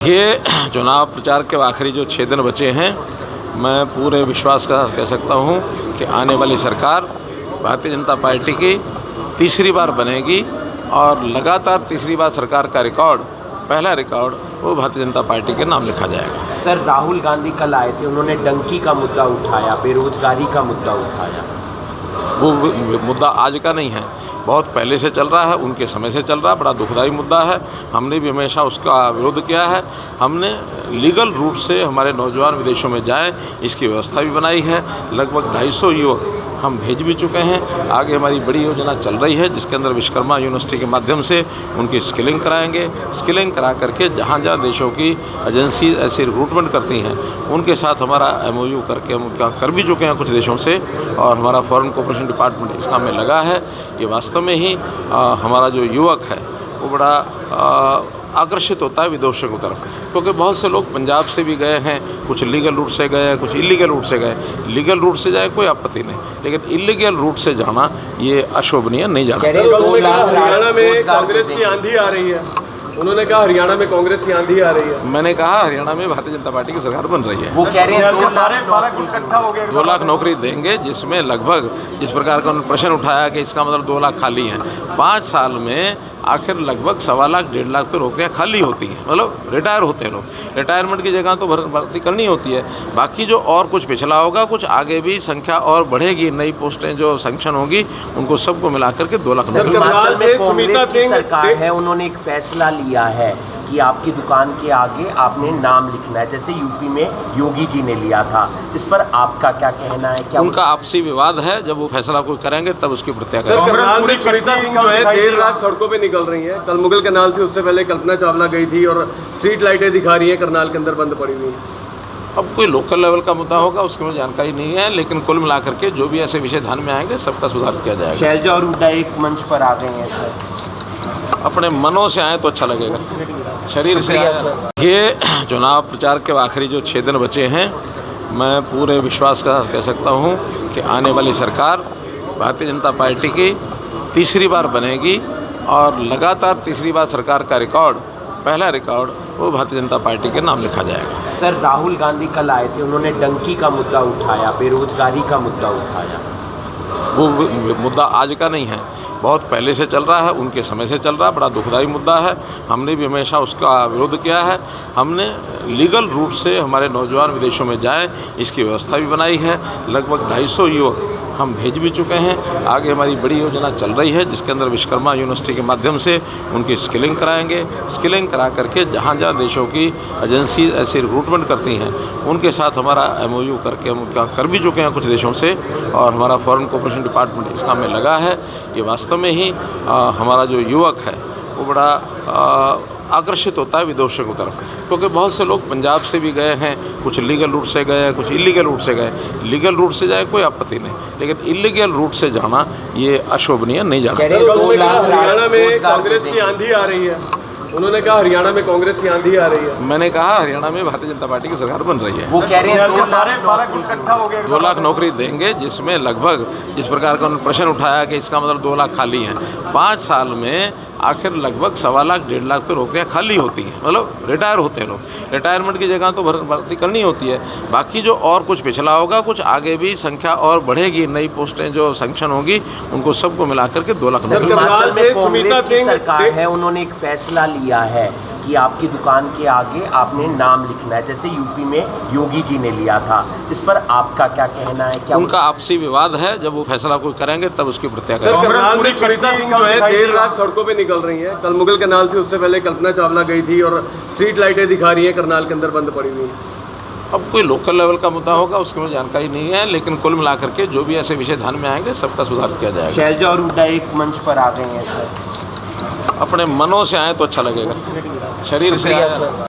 ये चुनाव प्रचार के आखिरी जो 6 दिन बचे हैं, मैं पूरे विश्वास के साथ कह सकता हूं कि आने वाली सरकार भारतीय जनता पार्टी की तीसरी बार बनेगी और लगातार तीसरी बार सरकार का रिकॉर्ड, पहला रिकॉर्ड वो भारतीय जनता पार्टी के नाम लिखा जाएगा। सर, राहुल गांधी कल आए थे, उन्होंने डंकी का मुद्दा उठाया, बेरोजगारी का मुद्दा उठाया। वो मुद्दा आज का नहीं है, बहुत पहले से चल रहा है, उनके समय से चल रहा है, बड़ा दुखदायी मुद्दा है। हमने भी हमेशा उसका विरोध किया है। हमने लीगल रूट से हमारे नौजवान विदेशों में जाएं, इसकी व्यवस्था भी बनाई है। लगभग 250 युवक हम भेज भी चुके हैं। आगे हमारी बड़ी योजना चल रही है, जिसके अंदर विश्वकर्मा यूनिवर्सिटी के माध्यम से उनकी स्किलिंग कराएंगे। स्किलिंग करा करके जहाँ जहाँ देशों की एजेंसी ऐसी रिक्रूटमेंट करती हैं, उनके साथ हमारा MOU करके हम कर भी चुके हैं कुछ देशों से, और हमारा फॉरेन कोऑपरेशन डिपार्टमेंट इस काम में लगा है। ये वास्तव में ही हमारा जो युवक है वो बड़ा आकर्षित होता है विदेशों की तरफ, क्योंकि बहुत से लोग पंजाब से भी गए हैं, कुछ लीगल रूट से गए, कुछ इलीगल रूट से गए। लीगल रूट से जाए कोई आपत्ति नहीं, लेकिन इलीगल रूट से जाना ये अशोभनीय नहीं जाना चाहिए। हरियाणा में कांग्रेस की आंधी आ रही है, उन्होंने कहा हरियाणा में कांग्रेस की आंधी आ रही है। मैंने कहा हरियाणा में भारतीय जनता पार्टी की सरकार बन रही है। वो कह रहे हैं 2 लाख नौकरी देंगे, जिसमें लगभग जिस प्रकार का उन्होंने प्रश्न उठाया कि इसका मतलब 2 लाख खाली हैं। 5 साल में आखिर लगभग 1.25 लाख 1.5 लाख तो नौकरियाँ खाली होती हैं, मतलब रिटायर होते हैं लोग। रिटायरमेंट की जगह तो भर्ती करनी होती है। बाकी जो और कुछ पिछला होगा, कुछ आगे भी संख्या और बढ़ेगी, नई पोस्टें जो सैंक्शन होगी, उनको सबको मिला करके 2 लाख नौकरी। हिमाचल में कांग्रेस की सरकार है, उन्होंने एक फैसला लिया है कि आपकी दुकान के आगे आपने नाम लिखना है, जैसे यूपी में योगी जी ने लिया था। इस पर आपका क्या कहना है? क्या उनका आपसी विवाद है, जब वो फैसला कोई करेंगे तब उसकी प्रत्याख्यान करेंगे। करनाल में सरिता सिंह जो है देर रात सड़कों पे निकल रही हैं। कल मुगल कैनाल थी, उससे पहले कल्पना चावला गई थी और स्ट्रीट लाइटें दिखा रही हैं करनाल के अंदर बंद पड़ी हुई। अब कोई लोकल लेवल का मुद्दा होगा, उसकी मुझे जानकारी नहीं है, लेकिन कुल मिलाकर के जो भी ऐसे विषय ध्यान में आएंगे सबका सुधार किया जाएगा। शैलजा और हुड्डा एक मंच पर आ गए हैं सर। अपने मनों से आए तो अच्छा लगेगा, शरीर से आए। ये चुनाव प्रचार के आखिरी जो 6 दिन बचे हैं, मैं पूरे विश्वास के साथ कह सकता हूं कि आने वाली सरकार भारतीय जनता पार्टी की तीसरी बार बनेगी और लगातार तीसरी बार सरकार का रिकॉर्ड, पहला रिकॉर्ड वो भारतीय जनता पार्टी के नाम लिखा जाएगा। सर, राहुल गांधी कल आए थे, उन्होंने डंकी का मुद्दा उठाया, बेरोजगारी का मुद्दा उठाया। वो मुद्दा आज का नहीं है, बहुत पहले से चल रहा है, उनके समय से चल रहा है, बड़ा दुखदायी मुद्दा है। हमने भी हमेशा उसका विरोध किया है। हमने लीगल रूट से हमारे नौजवान विदेशों में जाएं, इसकी व्यवस्था भी बनाई है। लगभग 250 युवक हम भेज भी चुके हैं। आगे हमारी बड़ी योजना चल रही है, जिसके अंदर विश्वकर्मा यूनिवर्सिटी के माध्यम से उनकी स्किलिंग कराएंगे। स्किलिंग करा करके जहाँ जहाँ देशों की एजेंसी ऐसी रिक्रूटमेंट करती हैं, उनके साथ हमारा MOU करके हम कर भी चुके हैं कुछ देशों से, और हमारा फॉरेन कोऑपरेशन डिपार्टमेंट इस काम में लगा है। ये वास्तव में ही हमारा जो युवक है वो बड़ा आकर्षित होता है विदेशों की तरफ, क्योंकि बहुत से लोग पंजाब से भी गए हैं, कुछ लीगल रूट से गए, कुछ इलीगल रूट से गए। लीगल रूट से जाए कोई आपत्ति नहीं, लेकिन इलीगल रूट से जाना ये अशोभनीय नहीं जाना चाहिए। हरियाणा में कांग्रेस की आंधी आ रही है, उन्होंने कहा हरियाणा में कांग्रेस की आंधी आ रही है। मैंने कहा हरियाणा में भारतीय जनता पार्टी की सरकार बन रही है। वो कह रहे हैं 2 लाख नौकरी देंगे, जिसमें लगभग जिस प्रकार का उन्होंने प्रश्न उठाया कि इसका मतलब 2 लाख खाली हैं। 5 साल में आखिर लगभग 1.25 लाख 1.5 लाख तो नौकरियाँ खाली होती हैं, मतलब रिटायर होते हैं लोग। रिटायरमेंट की जगह तो भर्ती करनी होती है। बाकी जो और कुछ पिछला होगा, कुछ आगे भी संख्या और बढ़ेगी, नई पोस्टें जो सैंक्शन होगी, उनको सबको मिला करके 2 लाख नौकरी। हिमाचल में कांग्रेस की सरकार है, उन्होंने एक फैसला लिया है कि आपकी दुकान के आगे आपने नाम लिखना है, जैसे यूपी में योगी जी ने लिया था। इस पर आपका क्या कहना है? क्या उनका आपसी विवाद है, जब वो फैसला कोई करेंगे तब उसकी प्रत्याख्यान करनाल में सरिता सिंह जो है देर रात सड़कों पे निकल रही हैं। कल मुगल कैनाल थी, उससे पहले कल्पना चावला गई थी और स्ट्रीट लाइटें दिखा रही हैं करनाल के अंदर बंद पड़ी हुई। अब कोई लोकल लेवल का मुद्दा होगा, उसकी मुझे जानकारी नहीं है, लेकिन कुल मिलाकर के जो भी ऐसे विषय ध्यान में आएंगे सबका सुधार किया जाएगा। शैलजा और हुड्डा एक मंच पर आ गए हैं सर। अपने मनों से आए तो अच्छा लगेगा, शरीर से आए।